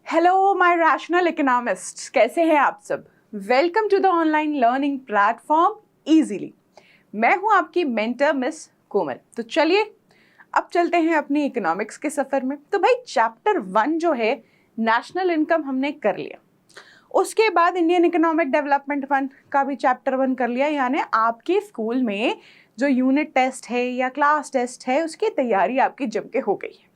Hello my rational economists, कैसे हैं आप सब। Welcome to the online learning platform easily. मैं हूं आपकी मेंटर मिस कोमल। तो चलिए अब चलते हैं अपनी इकोनॉमिक्स के सफ़र में। तो भाई चैप्टर 1 जो है नेशनल इनकम हमने कर लिया, उसके बाद इंडियन इकोनॉमिक डेवलपमेंट 1 का भी चैप्टर 1 कर लिया। यानी आपके स्कूल में जो यूनिट टेस्ट है या क्लास टेस्ट है उसकी तैयारी आपकी जम के हो गई है।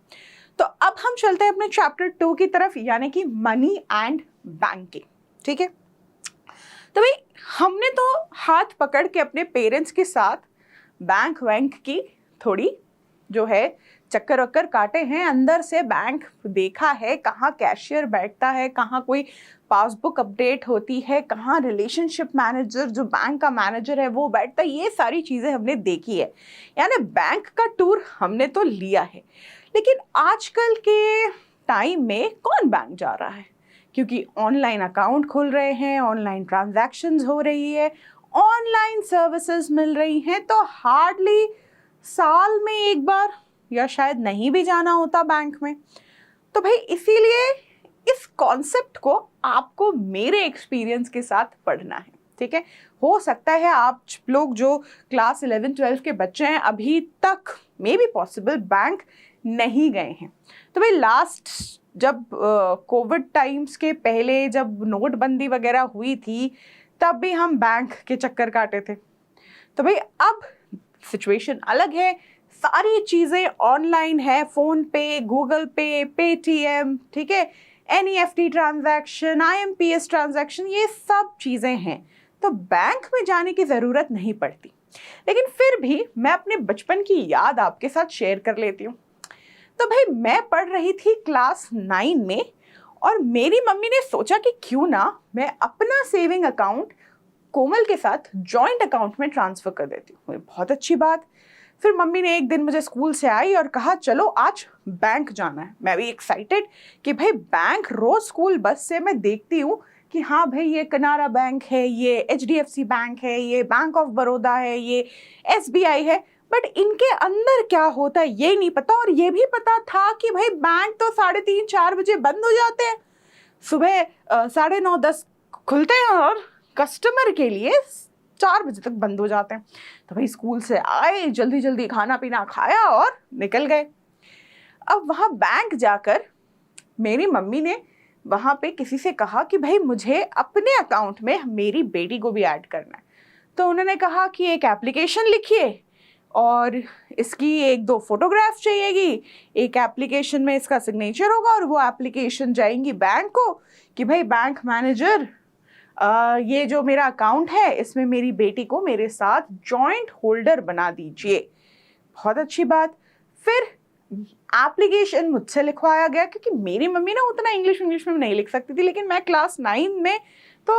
तो अब हम चलते हैं अपने चैप्टर 2 की तरफ, यानी कि मनी एंड बैंकिंग। ठीक है, तो भाई हमने तो हाथ पकड़ के अपने पेरेंट्स के साथ बैंक वैंक की थोड़ी जो है चक्कर वक्कर काटे हैं, अंदर से बैंक देखा है, कहाँ कैशियर बैठता है, कहाँ कोई पासबुक अपडेट होती है, कहाँ रिलेशनशिप मैनेजर जो बैंक का मैनेजर है वो बैठता है। ये सारी चीज़ें हमने देखी है, यानी बैंक का टूर हमने तो लिया है। लेकिन आजकल के टाइम में कौन बैंक जा रहा है, क्योंकि ऑनलाइन अकाउंट खुल रहे हैं, ऑनलाइन ट्रांजैक्शंस हो रही है, ऑनलाइन सर्विसेज मिल रही हैं, तो हार्डली साल में एक बार या शायद नहीं भी जाना होता बैंक में। तो भाई इसीलिए इस कॉन्सेप्ट को आपको मेरे एक्सपीरियंस के साथ पढ़ना है। ठीक है, हो सकता है आप लोग जो क्लास 11-12 के बच्चे हैं अभी तक मे बी पॉसिबल बैंक नहीं गए हैं। तो भाई लास्ट जब कोविड टाइम्स के पहले जब नोटबंदी वगैरह हुई थी तब भी हम बैंक के चक्कर काटे थे। तो भाई अब सिचुएशन अलग है, सारी चीज़ें ऑनलाइन है, फ़ोन पे, गूगल पे, पेटीएम, ठीक है, एनईएफटी ट्रांजैक्शन, आईएमपीएस ट्रांजैक्शन, ये सब चीज़ें हैं, तो बैंक में जाने की ज़रूरत नहीं पड़ती। लेकिन फिर भी मैं अपने बचपन की याद आपके साथ शेयर कर लेती हूँ। तो भाई मैं पढ़ रही थी क्लास 9 में और मेरी मम्मी ने सोचा कि क्यों ना मैं अपना सेविंग अकाउंट कोमल के साथ जॉइंट अकाउंट में ट्रांसफ़र कर देती हूँ। बहुत अच्छी बात। फिर मम्मी ने एक दिन मुझे स्कूल से आई और कहा चलो आज बैंक जाना है। मैं भी एक्साइटेड कि भाई बैंक रोज़ स्कूल बस से मैं देखती हूँ कि हाँ भाई ये कनारा बैंक है, ये एचडीएफसी बैंक है, ये बैंक ऑफ बड़ौदा है, ये एसबीआई है, बट इनके अंदर क्या होता है ये नहीं पता। और ये भी पता था कि भाई बैंक तो 3:30-4 बजे बंद हो जाते हैं, सुबह 9:30-10 खुलते हैं और कस्टमर के लिए 4 बजे तक बंद हो जाते हैं। तो भाई स्कूल से आए, जल्दी जल्दी खाना पीना खाया और निकल गए। अब वहाँ बैंक जाकर मेरी मम्मी ने वहाँ पे किसी से कहा कि भाई मुझे अपने अकाउंट में मेरी बेटी को भी ऐड करना है। तो उन्होंने कहा कि एक एप्लीकेशन लिखिए और इसकी 1-2 फोटोग्राफ चाहिएगी, एक एप्लीकेशन में इसका सिग्नेचर होगा और वो एप्लीकेशन जाएंगी बैंक को कि भाई बैंक मैनेजर ये जो मेरा अकाउंट है इसमें मेरी बेटी को मेरे साथ जॉइंट होल्डर बना दीजिए। बहुत अच्छी बात। फिर एप्लीकेशन मुझसे लिखवाया गया, क्योंकि मेरी मम्मी ना उतना इंग्लिश में नहीं लिख सकती थी, लेकिन मैं क्लास 9 में तो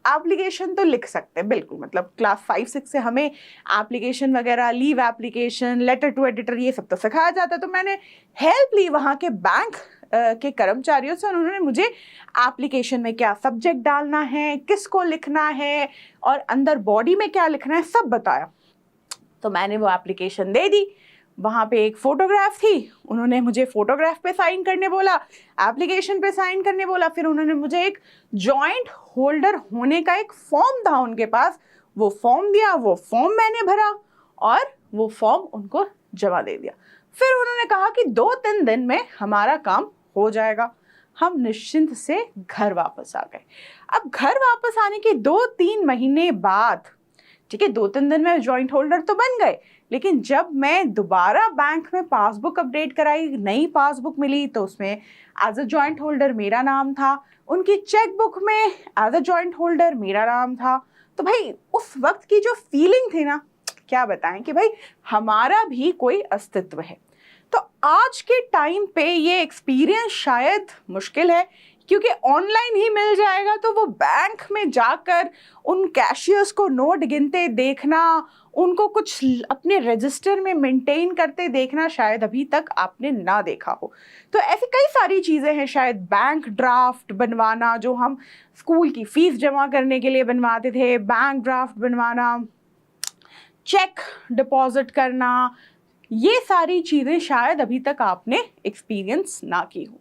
एप्लीकेशन तो लिख सकते हैं बिल्कुल। मतलब क्लास 5-6 से हमें एप्लीकेशन वगैरह, leave application, letter to editor, ये सब तो सिखाया जाता है। तो मैंने हेल्प ली वहाँ के बैंक के कर्मचारियों से, उन्होंने मुझे एप्लीकेशन में क्या सब्जेक्ट डालना है, किसको लिखना है और अंदर बॉडी में क्या लिखना है, सब बताया। तो मैंने वो एप्लीकेशन दे दी। वहाँ पे एक फ़ोटोग्राफ थी, उन्होंने मुझे फ़ोटोग्राफ पे साइन करने बोला, एप्लीकेशन पे साइन करने बोला। फिर उन्होंने मुझे एक जॉइंट होल्डर होने का एक फॉर्म था उनके पास, वो फॉर्म दिया, वो फॉर्म मैंने भरा और वो फॉर्म उनको जमा दे दिया। फिर उन्होंने कहा कि 2-3 दिन में हमारा काम हो जाएगा। हम निश्चिंत से घर वापस आ गए। अब घर वापस आने के 2-3 महीने बाद, ठीक है, 2-3 दिन में जॉइंट होल्डर तो बन गए, लेकिन जब मैं दोबारा बैंक में पासबुक अपडेट कराई, नई पासबुक मिली, तो उसमें एज अ जॉइंट होल्डर मेरा नाम था, उनकी चेकबुक में एज अ जॉइंट होल्डर मेरा नाम था। तो भाई उस वक्त की जो फीलिंग थी ना, क्या बताएं कि भाई हमारा भी कोई अस्तित्व है। तो आज के टाइम पे ये एक्सपीरियंस शायद मुश्किल है, क्योंकि ऑनलाइन ही मिल जाएगा। तो वो बैंक में जाकर उन कैशियर्स को नोट गिनते देखना, उनको कुछ अपने रजिस्टर में मेंटेन करते देखना शायद अभी तक आपने ना देखा हो। तो ऐसी कई सारी चीज़ें हैं, शायद बैंक ड्राफ्ट बनवाना जो हम स्कूल की फ़ीस जमा करने के लिए बनवाते थे, बैंक ड्राफ्ट बनवाना, चेक डिपॉजिट करना, ये सारी चीज़ें शायद अभी तक आपने एक्सपीरियंस ना की हो।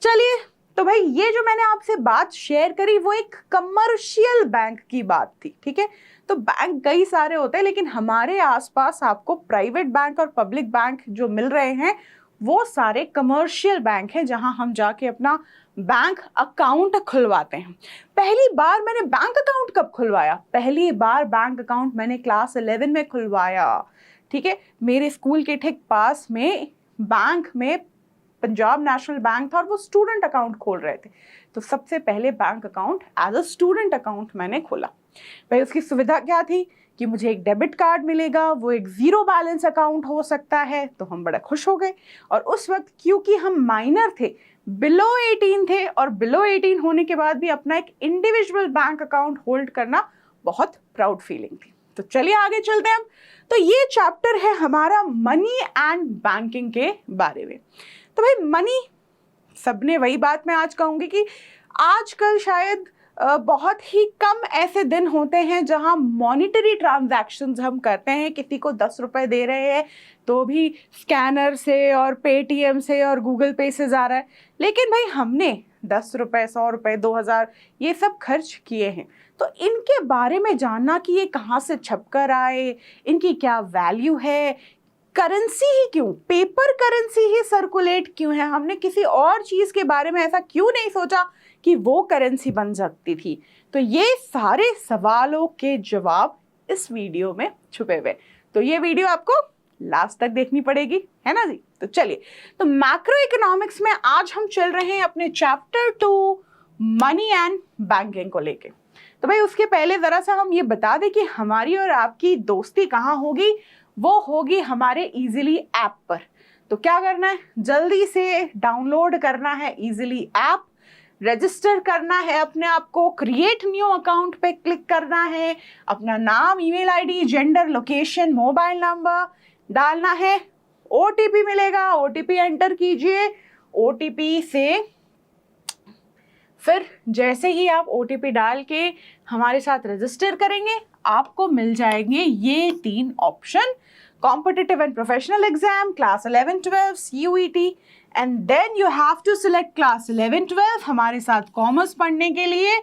चलिए तो भाई ये जो मैंने आपसे बात शेयर करी वो एक कमर्शियल बैंक की बात थी, ठीक है। तो बैंक कई सारे होते हैं, लेकिन हमारे आसपास आपको प्राइवेट बैंक और पब्लिक बैंक जो मिल रहे हैं वो सारे कमर्शियल बैंक हैं, जहां हम जाके अपना बैंक अकाउंट खुलवाते हैं। पहली बार मैंने बैंक अकाउंट कब खुलवाया? पहली बार बैंक अकाउंट मैंने क्लास 11 में खुलवाया, ठीक है। मेरे स्कूल के ठीक पास में बैंक में पंजाब नेशनल बैंक था और वो स्टूडेंट अकाउंट खोल रहे थे। तो सबसे पहले bank account as a student account मैंने खोला। भाई उसकी सुविधा क्या थी कि मुझे एक डेबिट कार्ड मिलेगा, वो एक जीरो बैलेंस अकाउंट हो सकता है, तो हम बड़ा खुश हो गए। और उस वक्त क्योंकि हम माइनर थे, बिलो 18 थे, और बिलो 18 होने के बाद भी अपना एक इंडिविजुअल बैंक अकाउंट होल्ड करना बहुत प्राउड फीलिंग थी। तो चलिए आगे चलते हैं हम। तो ये चैप्टर है हमारा मनी एंड बैंकिंग के बारे में। तो भाई मनी, सबने वही बात मैं आज कहूंगी कि आजकल शायद बहुत ही कम ऐसे दिन होते हैं जहां मॉनिटरी ट्रांजैक्शंस हम करते हैं। किसी को 10 रुपए दे रहे हैं तो भी स्कैनर से और पेटीएम से और गूगल पे से जा रहा है, लेकिन भाई हमने 10 रुपए, 100 रुपए, 2000 ये सब खर्च किए हैं। तो इनके बारे में जानना कि ये कहाँ से छपकर आए, इनकी क्या वैल्यू है, करेंसी ही क्यों, पेपर करेंसी ही सर्कुलेट क्यों है, हमने किसी और चीज के बारे में ऐसा क्यों नहीं सोचा कि वो करेंसी बन सकती थी। तो ये सारे सवालों के जवाब इस वीडियो में छुपे हुए। तो ये वीडियो आपको लास्ट तक देखनी पड़ेगी, है ना जी। तो चलिए, तो मैक्रो इकोनॉमिक्स में आज हम चल रहे हैं अपने चैप्टर 2 मनी एंड बैंकिंग को लेके। तो भाई उसके पहले जरा सा हम ये बता दें कि हमारी और आपकी दोस्ती कहाँ होगी। वो होगी हमारे इजीली ऐप पर। तो क्या करना है, जल्दी से डाउनलोड करना है इजीली ऐप, रजिस्टर करना है अपने आप को, क्रिएट न्यू अकाउंट पे क्लिक करना है, अपना नाम, email ID, gender, location, mobile number डालना है, ओटीपी मिलेगा, ओटीपी एंटर कीजिए। ओटीपी से फिर जैसे ही आप ओटीपी डाल के हमारे साथ रजिस्टर करेंगे, आपको मिल जाएंगे ये 3 option: competitive and professional exam, class 11-12, CUET, and then you have to select class 11-12 हमारे साथ कॉमर्स पढ़ने के लिए,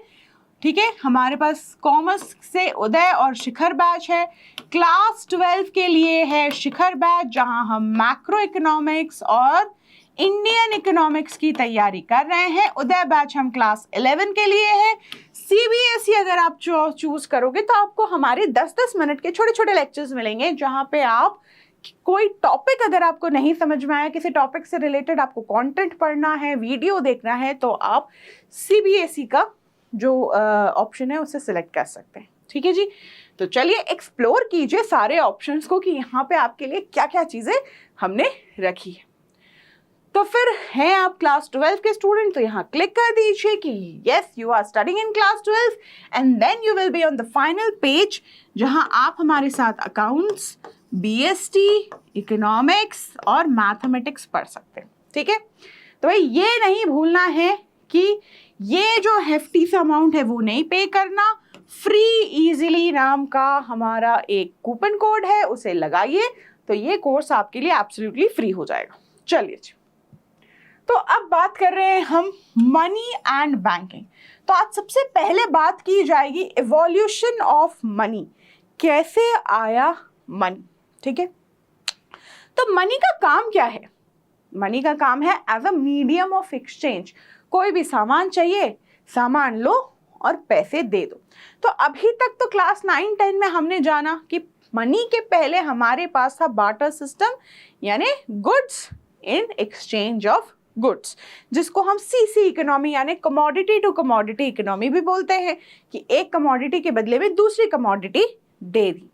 ठीक है। हमारे पास कॉमर्स से उदय और शिखर बैच है। क्लास 12 के लिए है शिखर बैच, जहां हम मैक्रो इकोनॉमिक्स और इंडियन इकोनॉमिक्स की तैयारी कर रहे हैं। उदय बैच हम क्लास 11 के लिए है। CBSE अगर आप चूज करोगे तो आपको हमारे 10-10 मिनट के छोटे छोटे लेक्चर्स मिलेंगे, जहां पे आप कोई टॉपिक अगर आपको नहीं समझ में आया, किसी टॉपिक से रिलेटेड आपको कंटेंट पढ़ना है, वीडियो देखना है, तो आप CBSE का जो ऑप्शन है उसे सिलेक्ट कर सकते हैं, ठीक है जी। तो चलिए एक्सप्लोर कीजिए सारे ऑप्शंस को कि यहाँ पे आपके लिए क्या क्या चीजें हमने रखी है। तो फिर हैं आप क्लास 12 के स्टूडेंट, तो यहाँ क्लिक कर दीजिए कि yes you are studying in class 12, and then you will be on the final page, जहां आप हमारे साथ अकाउंट्स, BST, इकोनॉमिक्स और मैथमेटिक्स पढ़ सकते हैं, ठीक है। तो भाई ये नहीं भूलना है कि ये जो हेफ्टी सा अमाउंट है वो नहीं पे करना। फ्री इजीली नाम का हमारा एक कूपन कोड है, उसे लगाइए, तो ये कोर्स आपके लिए एब्सोल्युटली फ्री हो जाएगा। चलिए जी, तो अब बात कर रहे हैं हम मनी एंड बैंकिंग। तो आज सबसे पहले बात की जाएगी इवोल्यूशन ऑफ मनी, कैसे आया मनी, ठीक है। तो मनी का काम क्या है? मनी का काम है as a medium of exchange. कोई भी सामान चाहिए, सामान लो और पैसे दे दो। तो अभी तक तो क्लास 9-10 में हमने जाना कि मनी के पहले हमारे पास था बार्टर सिस्टम, यानी goods in exchange of goods, जिसको हम CC इकोनॉमी यानी कमोडिटी टू कमोडिटी इकोनॉमी भी बोलते हैं, कि एक कमोडिटी के बदले में दूसरी कमोडिटी दे दी।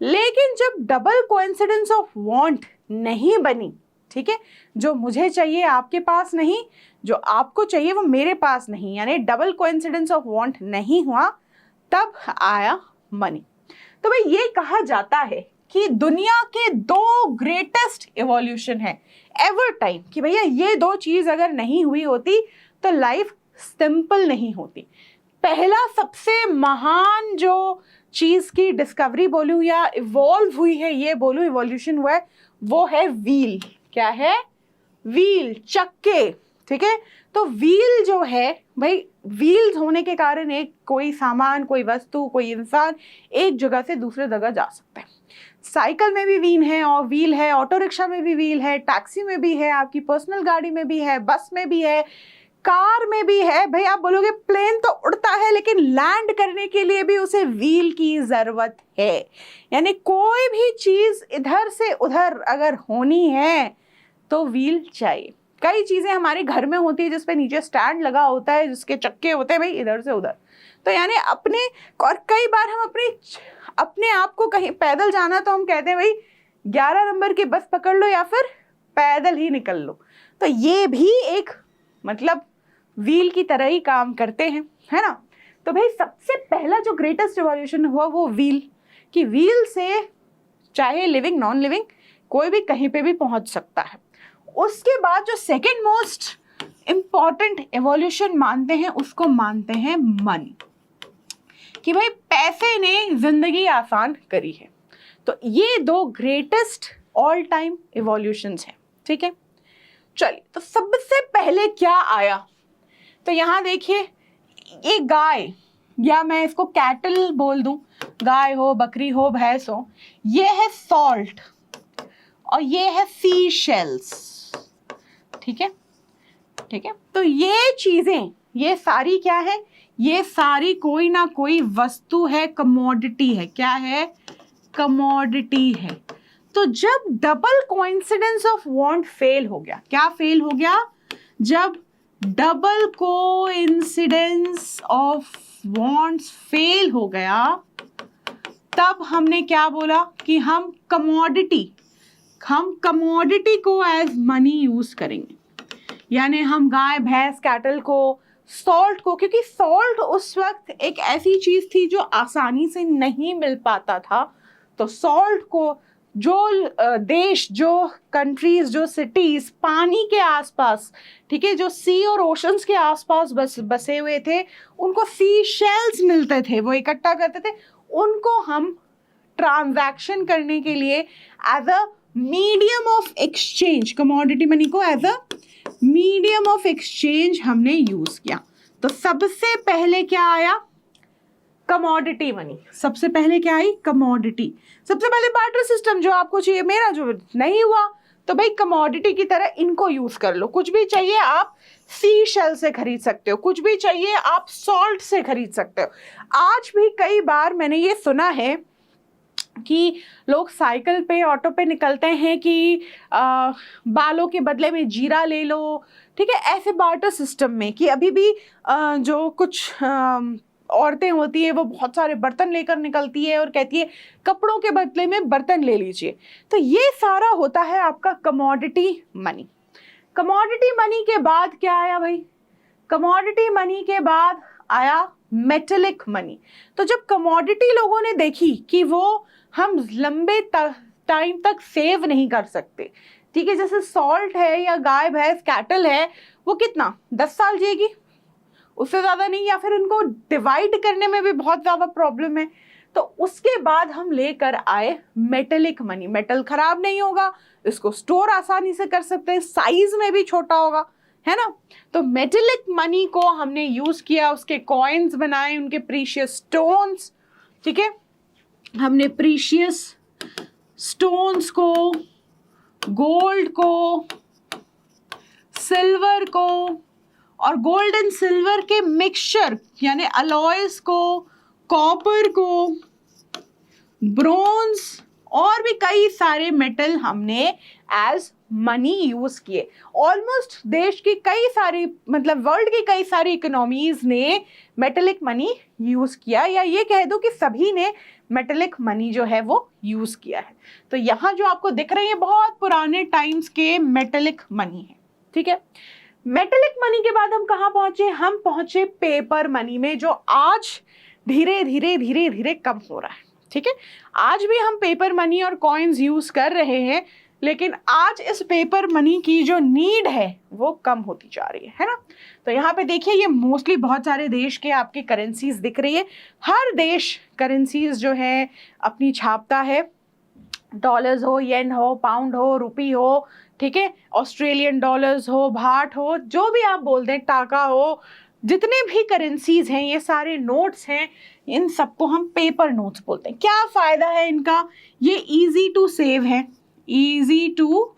लेकिन जब डबल कोइंसिडेंस ऑफ वांट नहीं बनी, ठीक है, जो मुझे चाहिए आपके पास नहीं, जो आपको चाहिए वो मेरे पास नहीं, यानी डबल कोइंसिडेंस ऑफ वांट नहीं हुआ, तब आया मनी। तो भाई ये कहा जाता है कि दुनिया के 2 ग्रेटेस्ट इवोल्यूशन है एवर टाइम, कि भैया ये 2 चीज अगर नहीं हुई होती तो लाइफ सिंपल नहीं होती। पहला सबसे महान जो चीज की डिस्कवरी बोलूं या इवॉल्व हुई है, ये बोलूं इवोल्यूशन हुआ है, वो है व्हील। क्या है? व्हील, चक्के, ठीक है। तो व्हील जो है भाई, व्हील्स होने के कारण एक कोई सामान, कोई वस्तु, कोई इंसान एक जगह से दूसरे जगह जा सकता है। साइकिल में भी व्हील है, ऑटो रिक्शा में भी व्हील है, टैक्सी में भी है, आपकी पर्सनल गाड़ी में भी है, बस में भी है, कार में भी है। भाई आप बोलोगे प्लेन तो उड़ता है, लेकिन लैंड करने के लिए भी उसे व्हील की जरूरत है। यानी कोई भी चीज इधर से उधर अगर होनी है तो व्हील चाहिए। कई चीजें हमारे घर में होती है जिसपे नीचे स्टैंड लगा होता है, जिसके चक्के होते हैं भाई इधर से उधर। तो यानी और कई बार हम अपने आप को कहीं पैदल जाना तो हम कहते हैं भाई 11 नंबर की बस पकड़ लो या फिर पैदल ही निकल लो। तो ये भी एक मतलब व्हील की तरह ही काम करते हैं, है ना। तो भाई सबसे पहला जो ग्रेटेस्ट रिवॉल्यूशन हुआ वो व्हील, कि व्हील से चाहे लिविंग नॉन लिविंग कोई भी कहीं पे भी पहुंच सकता है। उसके बाद जो सेकेंड मोस्ट इंपॉर्टेंट एवोल्यूशन मानते हैं उसको मानते हैं मनी, कि भाई पैसे ने जिंदगी आसान करी है। तो ये दो ग्रेटेस्ट ऑल टाइम एवोल्यूशंस हैं, ठीक है। चलिए, तो सबसे पहले क्या आया, तो यहां देखिए ये गाय, या मैं इसको कैटल बोल दूं, गाय हो, बकरी हो, भैंस हो, ये है सॉल्ट और ये है सी शेल्स, ठीक है, ठीक है। तो ये चीजें, ये सारी क्या है, ये सारी कोई ना कोई वस्तु है, कमोडिटी है। क्या है? कमोडिटी है। तो जब double coincidence of want fail हो गया, क्या फेल हो गया? जब double coincidence of wants fail हो गया, तब हमने क्या बोला कि हम कमोडिटी को एज मनी यूज करेंगे। यानी हम गाय, भैंस, कैटल को, सॉल्ट को, क्योंकि सॉल्ट उस वक्त एक ऐसी चीज थी जो आसानी से नहीं मिल पाता था, तो सॉल्ट को जो देश, जो कंट्रीज, जो सिटीज पानी के आसपास, ठीक है, जो सी और ओशंस के आसपास बसे हुए थे, उनको सी शेल्स मिलते थे, वो इकट्ठा करते थे, उनको हम ट्रांजैक्शन करने के लिए as a medium of exchange, commodity money को as a medium of exchange हमने यूज किया। तो सबसे पहले क्या आया? Commodity money. सबसे पहले क्या आई? कमोडिटी। सबसे पहले बार्टर सिस्टम, जो आपको चाहिए, मेरा जो नहीं हुआ, तो भाई कमोडिटी की तरह इनको यूज कर लो। कुछ भी चाहिए आप सी शेल से खरीद सकते हो, कुछ भी चाहिए आप सॉल्ट से खरीद सकते हो। आज भी कई बार मैंने ये सुना है कि लोग साइकिल पे, ऑटो पे निकलते हैं कि बालों के बदले में जीरा ले लो, ठीक है, ऐसे बार्टर सिस्टम में, कि अभी भी जो कुछ औरतें होती है वो बहुत सारे बर्तन लेकर निकलती है और कहती है कपड़ों के बदले में बर्तन ले लीजिए। तो ये सारा होता है आपका कमोडिटी मनी। कमोडिटी मनी के बाद क्या आया भाई? कमोडिटी मनी के बाद आया मेटेलिक मनी। तो जब कमोडिटी लोगों ने देखी कि वो हम लंबे टाइम तक सेव नहीं कर सकते, ठीक है, जैसे सॉल्ट है या गाय, भैंस, कैटल है, वो कितना 10 साल जिएगी, उससे ज्यादा नहीं, या फिर उनको डिवाइड करने में भी बहुत ज्यादा प्रॉब्लम है। तो उसके बाद हम लेकर आए मेटेलिक मनी। मेटल खराब नहीं होगा, इसको स्टोर आसानी से कर सकते हैं, साइज में भी छोटा होगा, है ना। तो मेटेलिक मनी को हमने यूज किया, उसके कॉइन्स बनाए, उनके प्रीशियस स्टोन्स, ठीक है, हमने प्रीशियस स्टोन्स को, गोल्ड को, सिल्वर को और गोल्ड एंड सिल्वर के मिक्सचर यानी अलॉयज को, कॉपर को, ब्रोंज और भी कई सारे मेटल हमने एज मनी यूज किए। ऑलमोस्ट देश की कई सारी, मतलब वर्ल्ड की कई सारी इकोनॉमीज ने मेटेलिक मनी यूज किया, या ये कह दो कि सभी ने मेटेलिक मनी जो है वो यूज किया है। तो यहाँ जो आपको दिख रहे हैं बहुत पुराने टाइम्स के मेटेलिक मनी है, ठीक है। मेटेलिक मनी के बाद हम कहाँ पहुंचे? हम पहुंचे पेपर मनी में, जो आज धीरे धीरे कम हो रहा है, ठीक है। आज भी हम पेपर मनी और कॉइन्स यूज कर रहे हैं, लेकिन आज इस पेपर मनी की जो नीड है वो कम होती जा रही है ना। तो यहाँ पे देखिए, ये मोस्टली बहुत सारे देश के आपके करेंसीज दिख रही है। हर देश करेंसीज जो है अपनी छापता है, डॉलर्स हो, येन हो, पाउंड हो, रुपी हो, ठीक है, ऑस्ट्रेलियन डॉलर्स हो, भाट हो, जो भी आप बोल दें, टाका हो, जितने भी करेंसीज हैं, ये सारे नोट्स हैं, इन सबको हम पेपर नोट्स बोलते हैं। क्या फायदा है इनका? ये इजी टू सेव है, इजी टू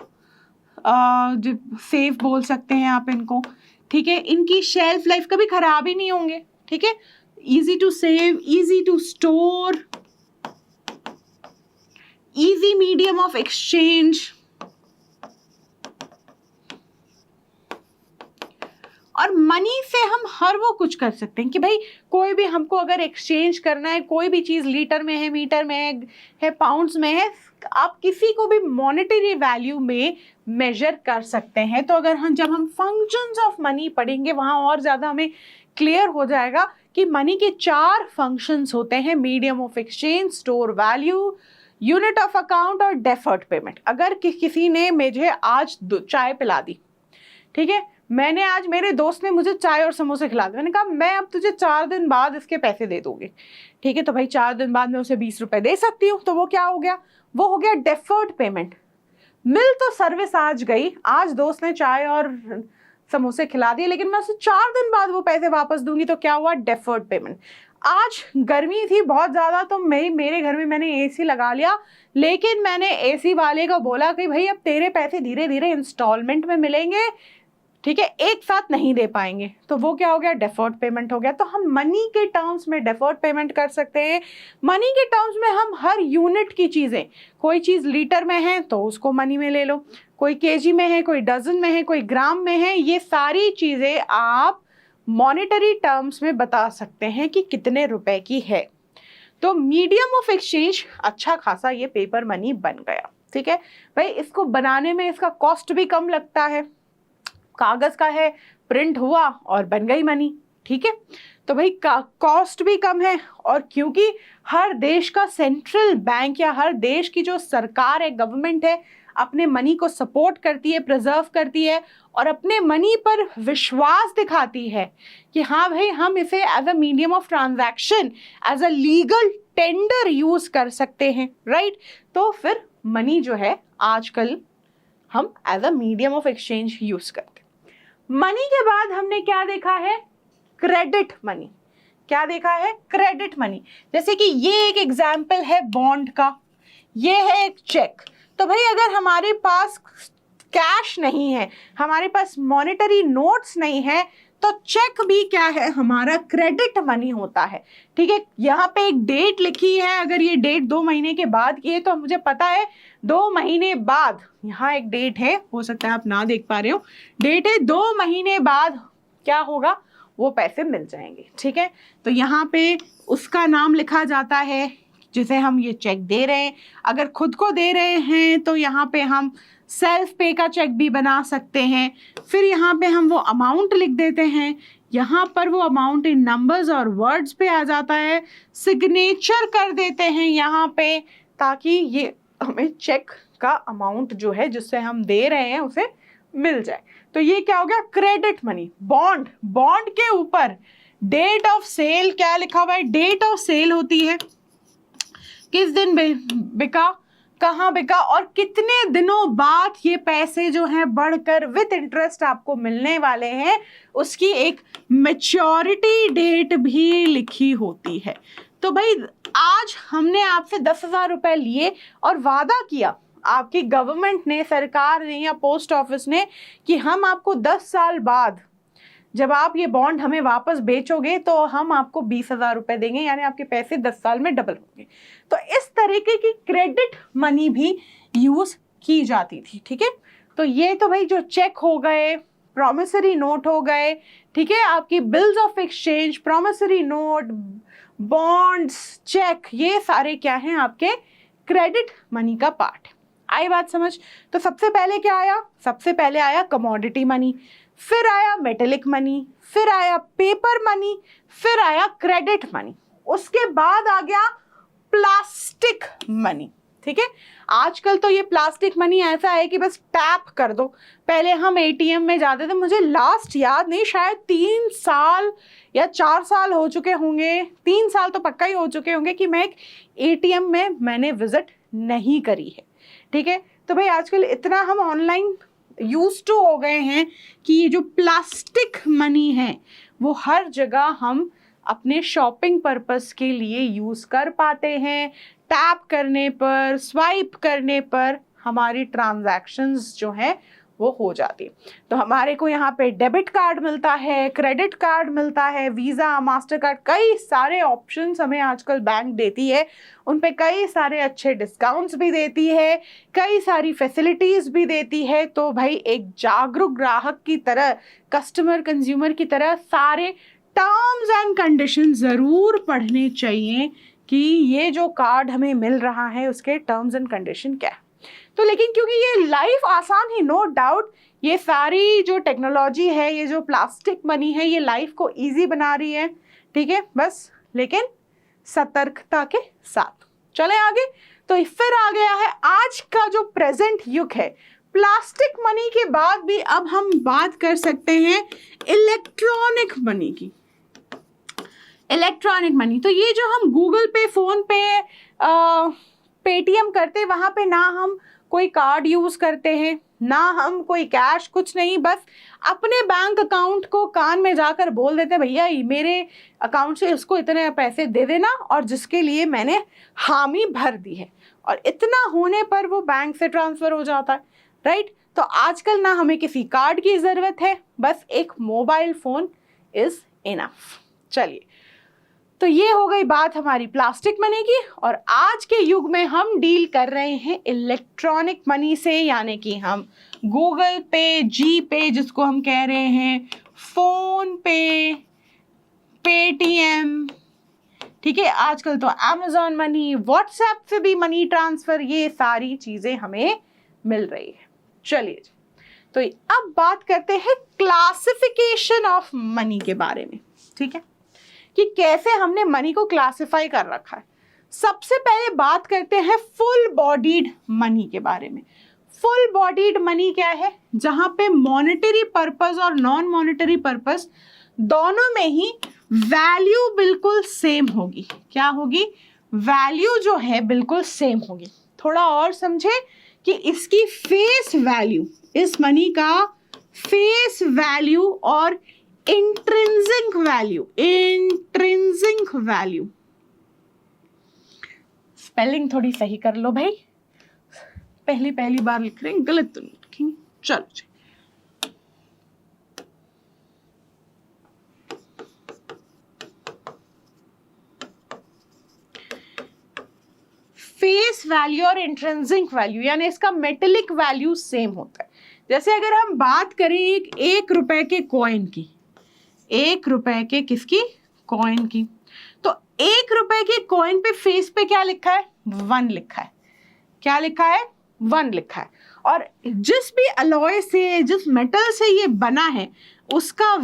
सेव बोल सकते हैं आप इनको, ठीक है। इनकी शेल्फ लाइफ कभी खराब ही नहीं होंगे, ठीक है। Easy to save, easy to store, easy medium of exchange, और मनी से हम हर वो कुछ कर सकते हैं कि भाई कोई भी हमको अगर एक्सचेंज करना है, कोई भी चीज़ लीटर में है, मीटर में है, पाउंड्स में है, आप किसी को भी मॉनेटरी वैल्यू में मेजर कर सकते हैं। तो अगर जब हम फंक्शंस ऑफ मनी पढ़ेंगे वहाँ और ज़्यादा हमें क्लियर हो जाएगा कि मनी के 4 फंक्शंस होते हैं: medium of exchange, store value, unit of account और डेफर्ड पेमेंट। अगर किसी ने मुझे आज चाय पिला दी, ठीक है, मैंने आज, मेरे दोस्त ने मुझे चाय और समोसे खिला दिए, मैंने कहा मैं अब तुझे 4 दिन बाद इसके पैसे दे दूंगी, ठीक है, तो भाई 4 दिन बाद मैं उसे 20 रुपए दे सकती हूँ, तो वो क्या हो गया? वो हो गया डेफर्ड पेमेंट। मिल तो सर्विस आज गई, आज दोस्त ने चाय और समोसे खिला दिए, लेकिन मैं उसे 4 दिन बाद वो पैसे वापस दूंगी, तो क्या हुआ? Deferred payment. आज गर्मी थी बहुत ज़्यादा, तो मेरे घर में मैंने एसी लगा लिया, लेकिन मैंने एसी वाले को बोला कि भाई अब तेरे पैसे धीरे धीरे इंस्टॉलमेंट में मिलेंगे, ठीक है, एक साथ नहीं दे पाएंगे, तो वो क्या हो गया? डेफर्ड पेमेंट हो गया। तो हम मनी के टर्म्स में डेफर्ड पेमेंट कर सकते हैं। मनी के टर्म्स में हम हर यूनिट की चीज़ें, कोई चीज़ लीटर में है तो उसको मनी में ले लो, कोई केजी में है, कोई डजन में है, कोई ग्राम में है, ये सारी चीज़ें आप मॉनेटरी टर्म्स में बता सकते हैं कि कितने रुपए की है। तो मीडियम ऑफ एक्सचेंज अच्छा खासा ये पेपर मनी बन गया, ठीक है भाई। इसको बनाने में इसका कॉस्ट भी कम लगता है, कागज का है, प्रिंट हुआ और बन गई मनी, ठीक है। तो भाई कॉस्ट भी कम है, और क्योंकि हर देश का सेंट्रल बैंक या हर देश की जो सरकार है, गवर्नमेंट है, अपने मनी को सपोर्ट करती है, प्रिजर्व करती है, और अपने मनी पर विश्वास दिखाती है कि हाँ भाई हम इसे as a medium of transaction, as a legal tender use कर सकते हैं, राइट। तो फिर मनी जो है आजकल हम as a medium of exchange use करते हैं। मनी के बाद हमने क्या देखा है? Credit money. क्या देखा है? Credit money. जैसे कि ये एक एग्जाम्पल है बॉन्ड का, ये है एक चेक। तो भाई अगर हमारे पास कैश नहीं है, हमारे पास मॉनेटरी नोट्स नहीं है, तो चेक भी क्या है? हमारा क्रेडिट मनी होता है, ठीक है। यहाँ पे एक डेट लिखी है, अगर ये डेट 2 महीने के बाद की है तो मुझे पता है 2 महीने बाद, यहाँ एक डेट है, हो सकता है आप ना देख पा रहे हो, डेट है 2 महीने बाद क्या होगा? वो पैसे मिल जाएंगे, ठीक है। तो यहाँ पे उसका नाम लिखा जाता है जिसे हम ये चेक दे रहे हैं। अगर खुद को दे रहे हैं तो यहाँ पे हम सेल्फ पे का चेक भी बना सकते हैं। फिर यहाँ पे हम वो अमाउंट लिख देते हैं, यहाँ पर वो अमाउंट इन नंबर्स और वर्ड्स पे आ जाता है, सिग्नेचर कर देते हैं यहाँ पे, ताकि ये हमें चेक का अमाउंट जो है जिससे हम दे रहे हैं उसे मिल जाए। तो ये क्या हो गया? Credit money. बॉन्ड, बॉन्ड के ऊपर डेट ऑफ सेल क्या लिखा हुआ है? डेट ऑफ सेल होती है, किस दिन बिका, कहाँ बिका, और कितने दिनों बाद ये पैसे जो हैं बढ़कर विद इंटरेस्ट आपको मिलने वाले हैं, उसकी एक मैच्योरिटी डेट भी लिखी होती है। तो भाई आज हमने आपसे 10,000 रुपए लिए और वादा किया, आपकी गवर्नमेंट ने, सरकार ने या पोस्ट ऑफिस ने, कि हम आपको 10 साल बाद जब आप ये बॉन्ड हमें वापस बेचोगे तो हम आपको 20,000 रुपए देंगे, यानी आपके पैसे 10 साल में डबल होंगे। तो इस तरीके की क्रेडिट मनी भी यूज की जाती थी, ठीक है। तो ये तो भाई जो चेक हो गए, प्रॉमिसरी नोट हो गए, ठीक है, आपकी bills of exchange, promissory note, bonds, cheque, ये सारे क्या हैं? आपके क्रेडिट मनी का पार्ट है। आई बात समझ? तो सबसे पहले क्या आया? सबसे पहले आया कमोडिटी मनी, फिर आया मेटेलिक मनी, फिर आया पेपर मनी, फिर आया क्रेडिट मनी, उसके बाद आ गया प्लास्टिक मनी, ठीक है। आजकल तो ये प्लास्टिक मनी ऐसा है कि बस टैप कर दो। पहले हम एटीएम में जाते थे, मुझे लास्ट याद नहीं, शायद 3 साल या 4 साल हो चुके होंगे, 3 साल तो पक्का ही हो चुके होंगे कि मैं एक एटीएम में मैंने विजिट नहीं करी है। ठीक है, तो भाई आजकल इतना हम ऑनलाइन यूज टू हो गए हैं कि ये जो प्लास्टिक मनी है वो हर जगह हम अपने शॉपिंग पर्पस के लिए यूज कर पाते हैं। टैप करने पर, स्वाइप करने पर हमारी ट्रांजैक्शंस जो हैं वो हो जाती है। तो हमारे को यहाँ पे डेबिट कार्ड मिलता है, क्रेडिट कार्ड मिलता है, वीज़ा, मास्टर कार्ड, कई सारे ऑप्शंस हमें आजकल बैंक देती है। उन पे कई सारे अच्छे डिस्काउंट्स भी देती है, कई सारी फैसिलिटीज़ भी देती है। तो भाई एक जागरूक ग्राहक की तरह, कस्टमर कंज्यूमर की तरह सारे टर्म्स एंड कंडीशन ज़रूर पढ़ने चाहिए कि ये जो कार्ड हमें मिल रहा है उसके टर्म्स एंड कंडीशन क्या है। तो लेकिन क्योंकि ये लाइफ आसान ही, नो डाउट, ये सारी जो टेक्नोलॉजी है, ये जो प्लास्टिक मनी है, ये लाइफ को इजी बना रही है। ठीक है, बस लेकिन सतर्कता के साथ चले आगे। तो फिर आ गया है आज का जो प्रेजेंट युग है। प्लास्टिक मनी के बाद भी अब हम बात कर सकते हैं इलेक्ट्रॉनिक मनी की। इलेक्ट्रॉनिक मनी, तो ये जो हम गूगल पे, फोन पे, पेटीएम करते, वहां पे ना हम कोई कार्ड यूज करते हैं, ना हम कोई कैश, कुछ नहीं, बस अपने बैंक अकाउंट को कान में जाकर बोल देते हैं भैया मेरे अकाउंट से इसको इतने पैसे दे देना, और जिसके लिए मैंने हामी भर दी है, और इतना होने पर वो बैंक से ट्रांसफर हो जाता है। राइट, तो आजकल ना हमें किसी कार्ड की ज़रूरत है, बस एक मोबाइल फ़ोन इज़ इनफ। चलिए, तो ये हो गई बात हमारी प्लास्टिक मनी की, और आज के युग में हम डील कर रहे हैं इलेक्ट्रॉनिक मनी से, यानी कि हम गूगल पे, जी पे जिसको हम कह रहे हैं, फोन पे, पेटीएम, ठीक है, आजकल तो अमेजॉन मनी, व्हाट्सएप से भी मनी ट्रांसफर, ये सारी चीजें हमें मिल रही है। चलिए, तो अब बात करते हैं क्लासिफिकेशन ऑफ मनी के बारे में। ठीक है, कि कैसे हमने मनी को क्लासिफाई कर रखा है। सबसे पहले बात करते हैं फुल बॉडीड मनी के बारे में। फुल बॉडीड मनी क्या है? जहां पे मॉनेटरी पर्पस और नॉन मॉनेटरी पर्पस दोनों में ही वैल्यू बिल्कुल सेम होगी। क्या होगी? वैल्यू जो है बिल्कुल सेम होगी। थोड़ा और समझे कि इसकी फेस वैल्यू, इस मनी का फेस वैल्यू और intrinsic value, intrinsic value, spelling थोड़ी सही कर लो भाई, पहली बार लिख रहे हैं, गलत तो नहीं लिखेंगे। चलो जी, फेस वैल्यू और इंट्रिंसिक वैल्यू, यानी इसका मेटेलिक वैल्यू सेम होता है। जैसे अगर हम बात करें एक रुपए के कॉइन की, 1 रुपए के किसकी? कॉइन की, तो 1 रुपए के कॉइन पे फेस पे क्या लिखा है? 1 लिखा है। क्या लिखा है? 1 लिखा है। और जिस भी अलॉय से, जिस मेटल से ये बना है, उसका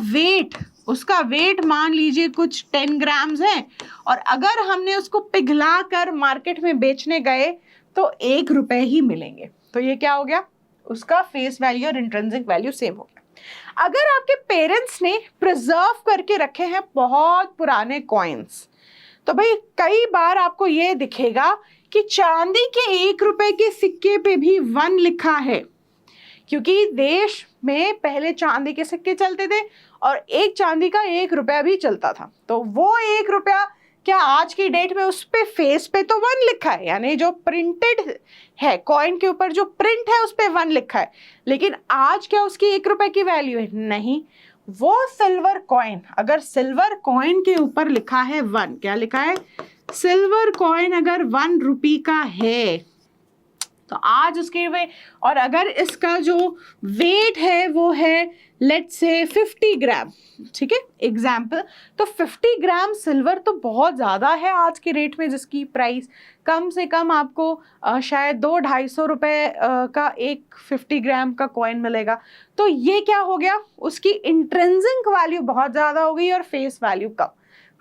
वेट मान लीजिए कुछ 10 ग्राम्स है, और अगर हमने उसको पिघला कर मार्केट में बेचने गए तो 1 रुपए ही मिलेंगे। तो ये क्या हो गया? उसका फेस वैल्यू और इंट्रिंसिक वैल्यू सेम हो गया। अगर आपके पेरेंट्स ने प्रिजर्व करके रखे हैं बहुत पुराने कॉइन्स, तो भाई कई बार आपको ये दिखेगा कि चांदी के 1 रुपए के सिक्के पे भी 1 लिखा है, क्योंकि देश में पहले चांदी के सिक्के चलते थे और एक चांदी का 1 रुपया भी चलता था। तो वो 1 रुपया क्या आज की डेट में उस पे फेस पे तो 1 लिखा है, यानी जो प्रिंटेड है कॉइन के ऊपर जो प्रिंट है उस पे 1 लिखा है, लेकिन आज क्या उसकी 1 रुपए की वैल्यू है? नहीं। वो सिल्वर कॉइन, अगर सिल्वर कॉइन के ऊपर लिखा है 1, क्या लिखा है? सिल्वर कॉइन अगर 1 रुपये का है तो आज उसके वे, और अगर इसका जो वेट है वो है लेट्स से 50 ग्राम, ठीक है, एग्जाम्पल, तो 50 ग्राम सिल्वर तो बहुत ज़्यादा है आज के रेट में, जिसकी प्राइस कम से कम आपको शायद 200-250 रुपये का एक 50 ग्राम का कॉइन मिलेगा। तो ये क्या हो गया? उसकी इंट्रिंसिक वैल्यू बहुत ज़्यादा हो गई और फेस वैल्यू कम।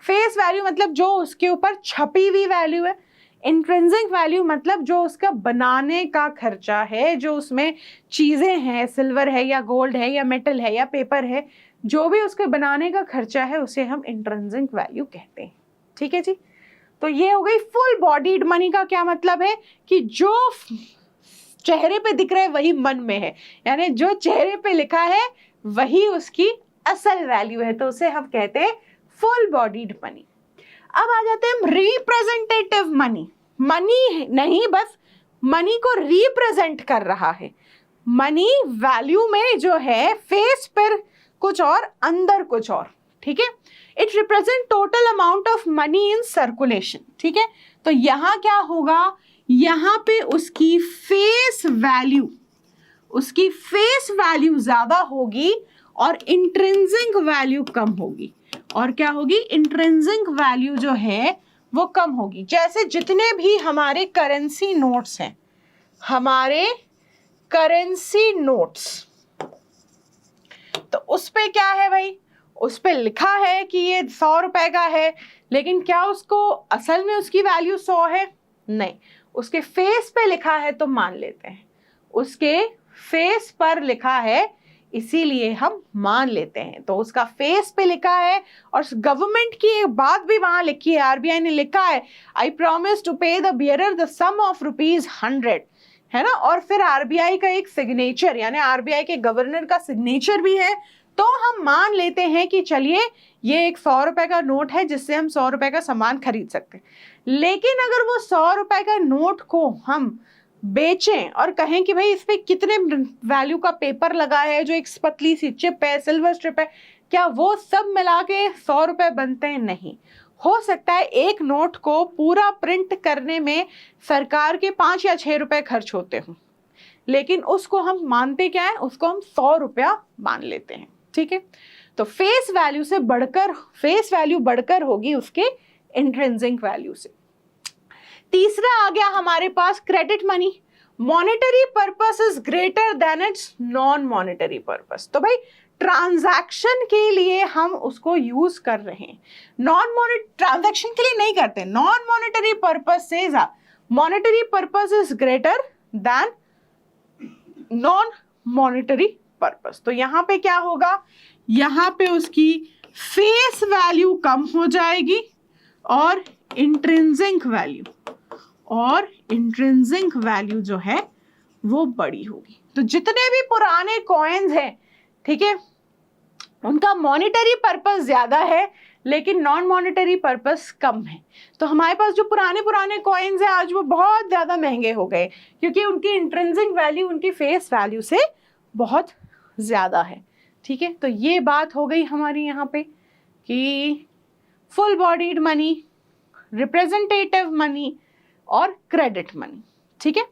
फेस वैल्यू मतलब जो उसके ऊपर छपी हुई वैल्यू है, इंट्रिंसिक वैल्यू मतलब जो उसका बनाने का खर्चा है, जो उसमें चीज़ें हैं, सिल्वर है या गोल्ड है या मेटल है या पेपर है, जो भी उसके बनाने का खर्चा है उसे हम इंट्रिंसिक वैल्यू कहते हैं। ठीक है जी। तो ये हो गई फुल बॉडीड मनी का क्या मतलब है कि जो चेहरे पे दिख रहा है वही मन में है, यानी जो चेहरे पे लिखा है वही उसकी असल वैल्यू है, तो उसे हम कहते हैं फुल बॉडीड मनी। अब आ जाते हैं रिप्रेजेंटेटिव मनी। मनी नहीं, बस मनी को रिप्रेजेंट कर रहा है। मनी वैल्यू में जो है फेस पर कुछ और अंदर कुछ और, ठीक है। It represent total amount of money in circulation, ठीक है। तो यहाँ क्या होगा, यहाँ पे उसकी फेस वैल्यू ज्यादा होगी और इंट्रिंसिक वैल्यू कम होगी। और क्या होगी, इंट्रिंसिक वैल्यू जो है वो कम होगी। जैसे जितने भी हमारे करेंसी नोट्स हैं, हमारे करेंसी नोट्स, तो उस पे क्या है भाई, उस पे लिखा है कि ये 100 रुपए का है, लेकिन क्या उसको असल में उसकी वैल्यू 100 है? नहीं, उसके फेस पे लिखा है तो मान लेते हैं, उसके फेस पर लिखा है इसीलिए हम मान लेते हैं। तो उसका फेस पे लिखा है और गवर्नमेंट की एक बात भी वहां लिखी है, आरबीआई ने लिखा है, I promise to pay the bearer the sum of ₹100, है ना। और फिर आरबीआई का एक सिग्नेचर, यानी आरबीआई के गवर्नर का सिग्नेचर भी है, तो हम मान लेते हैं कि चलिए ये एक 100 रुपए का नोट है जिससे हम 100 रुपए का सामान खरीद सकते हैं। लेकिन अगर वो 100 रुपए का नोट को हम बेचें और कहें कि भाई इस पे कितने वैल्यू का पेपर लगा है, जो एक पतली सी चिप है, सिल्वर स्ट्रिप है, क्या वो सब मिला के 100 रुपए बनते हैं? नहीं। हो सकता है एक नोट को पूरा प्रिंट करने में सरकार के 5 या 6 रुपए खर्च होते हों, लेकिन उसको हम मानते क्या है, उसको हम 100 रुपया मान लेते हैं, ठीक है। तो फेस वैल्यू बढ़कर होगी उसके इंट्रिंसिक वैल्यू से। तीसरा आ गया हमारे पास credit money. Monetary purpose is greater than its non monetary purpose. तो भाई ट्रांजैक्शन के लिए हम उसको यूज कर रहे हैं, ट्रांजैक्शन के लिए नहीं करते। नॉन मॉनेटरी पर्पस से monetary purpose is greater then non monetary purpose. तो यहाँ पे क्या होगा, यहाँ पे उसकी फेस वैल्यू कम हो जाएगी और इंट्रिंसिक वैल्यू जो है वो बड़ी होगी। तो जितने भी पुराने कॉइन्स हैं, ठीक है, उनका मॉनेटरी पर्पस ज्यादा है लेकिन नॉन मॉनेटरी पर्पस कम है। तो हमारे पास जो पुराने कॉइन्स हैं आज वो बहुत ज्यादा महंगे हो गए क्योंकि उनकी इंट्रिंसिक वैल्यू उनकी फेस वैल्यू से बहुत ज्यादा है, ठीक है। तो ये बात हो गई हमारी यहाँ पे कि full bodied money, representative money और क्रेडिट मनी, ठीक है।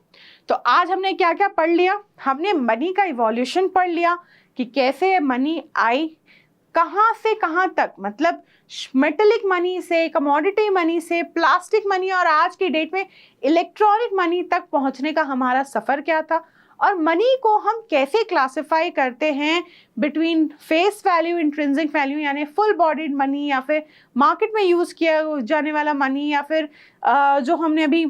तो आज हमने क्या क्या पढ़ लिया, हमने मनी का इवोल्यूशन पढ़ लिया कि कैसे मनी आई, कहाँ से कहाँ तक, मतलब मेटेलिक मनी से, कमोडिटी मनी से, प्लास्टिक मनी और आज की डेट में इलेक्ट्रॉनिक मनी तक पहुंचने का हमारा सफर क्या था, और मनी को हम कैसे क्लासिफाई करते हैं between face value, intrinsic value, यानी फुल बॉडीड मनी, या फिर मार्केट में यूज किया जाने वाला मनी, या फिर जो हमने अभी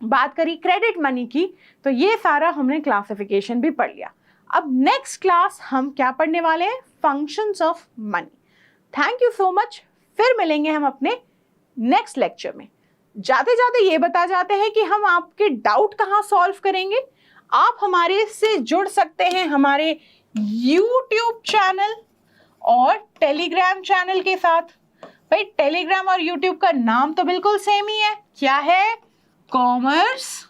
बात करी क्रेडिट मनी की। तो ये सारा हमने क्लासिफिकेशन भी पढ़ लिया। अब नेक्स्ट क्लास हम क्या पढ़ने वाले हैं, functions of money. Thank you so much, फिर मिलेंगे हम अपने नेक्स्ट लेक्चर में। जाते जाते ये बता जाते हैं कि हम आपके डाउट कहाँ सॉल्व करेंगे। आप हमारे से जुड़ सकते हैं हमारे YouTube चैनल और टेलीग्राम चैनल के साथ। भाई टेलीग्राम और YouTube का नाम तो बिल्कुल सेम ही है, क्या है, कॉमर्स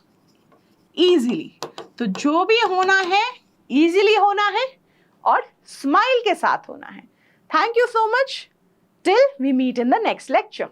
इजीली। तो जो भी होना है इजीली होना है और स्माइल के साथ होना है। Thank you so much, till we meet in the next lecture.